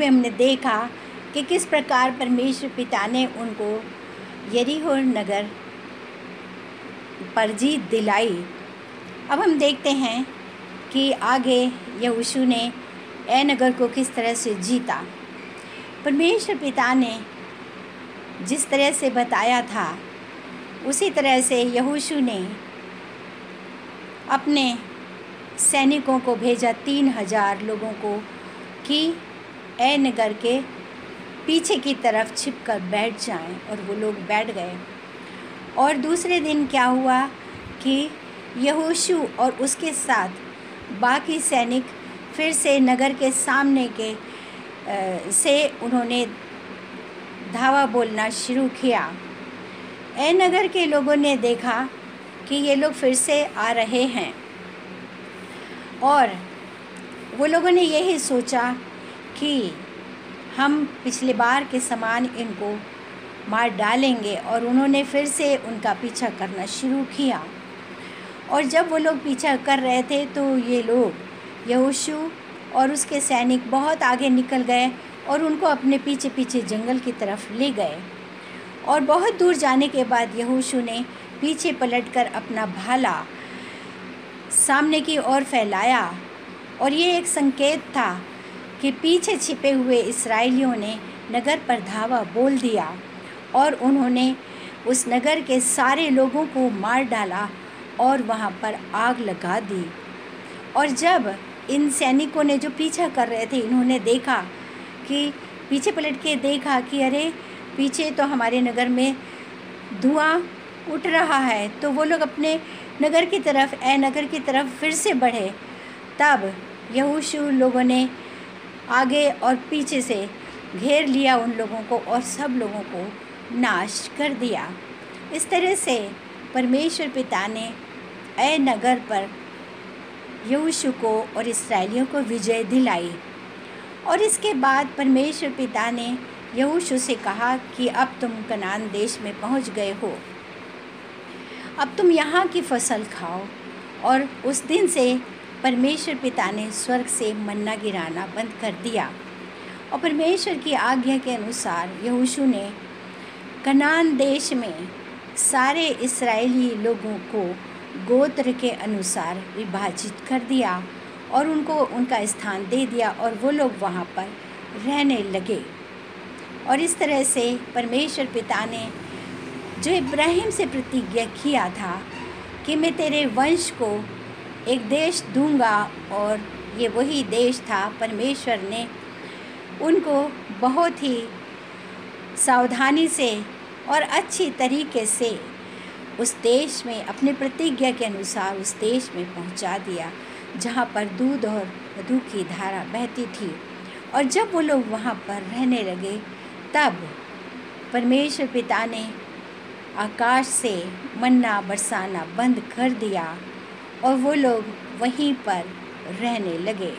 भी हमने देखा कि किस प्रकार परमेश्वर पिता ने उनको यरीहो नगर पर जीत दिलाई। अब हम देखते हैं कि आगे यहोशू ने ए नगर को किस तरह से जीता। परमेश्वर पिता ने जिस तरह से बताया था उसी तरह से यहोशू ने अपने सैनिकों को भेजा 3000 लोगों को कि ए नगर के पीछे की तरफ छिपकर बैठ जाएं, और वो लोग बैठ गए। और दूसरे दिन क्या हुआ कि यहोशू और उसके साथ बाकी सैनिक फिर से नगर के सामने के से उन्होंने धावा बोलना शुरू किया। ए नगर के लोगों ने देखा कि ये लोग फिर से आ रहे हैं, और वो लोगों ने यही सोचा कि हम पिछली बार के समान इनको मार डालेंगे, और उन्होंने फिर से उनका पीछा करना शुरू किया। और जब वो लोग पीछा कर रहे थे तो ये लोग यहोशू और उसके सैनिक बहुत आगे निकल गए और उनको अपने पीछे पीछे जंगल की तरफ ले गए। और बहुत दूर जाने के बाद यहोशू ने पीछे पलटकर अपना भाला सामने की ओर फैलाया, और ये एक संकेत था कि पीछे छिपे हुए इस्राएलियों ने नगर पर धावा बोल दिया, और उन्होंने उस नगर के सारे लोगों को मार डाला और वहाँ पर आग लगा दी। और जब इन सैनिकों ने जो पीछा कर रहे थे, इन्होंने देखा कि पीछे पलट के देखा कि अरे पीछे तो हमारे नगर में धुआं उठ रहा है, तो वो लोग अपने नगर की तरफ ए नगर की तरफ फिर से बढ़े। तब यहोशू लोगों ने आगे और पीछे से घेर लिया उन लोगों को और सब लोगों को नाश कर दिया। इस तरह से परमेश्वर पिता ने ए नगर पर यहोशू को और इस्राएलियों को विजय दिलाई। और इसके बाद परमेश्वर पिता ने यहोशू से कहा कि अब तुम कनान देश में पहुंच गए हो, अब तुम यहाँ की फसल खाओ। और उस दिन से परमेश्वर पिता ने स्वर्ग से मन्ना गिराना बंद कर दिया, और परमेश्वर की आज्ञा के अनुसार यहोशू ने कनान देश में सारे इस्राएली लोगों को गोत्र के अनुसार विभाजित कर दिया और उनको उनका स्थान दे दिया, और वो लोग वहाँ पर रहने लगे। और इस तरह से परमेश्वर पिता ने जो इब्राहिम से प्रतिज्ञा किया था कि मैं तेरे वंश को एक देश दूंगा, और ये वही देश था। परमेश्वर ने उनको बहुत ही सावधानी से और अच्छी तरीके से उस देश में अपने प्रतिज्ञा के अनुसार उस देश में पहुंचा दिया, जहां पर दूध और मधु की धारा बहती थी। और जब वो लोग वहां पर रहने लगे, तब परमेश्वर पिता ने आकाश से मन्ना बरसाना बंद कर दिया, और वो लोग वहीं पर रहने लगे।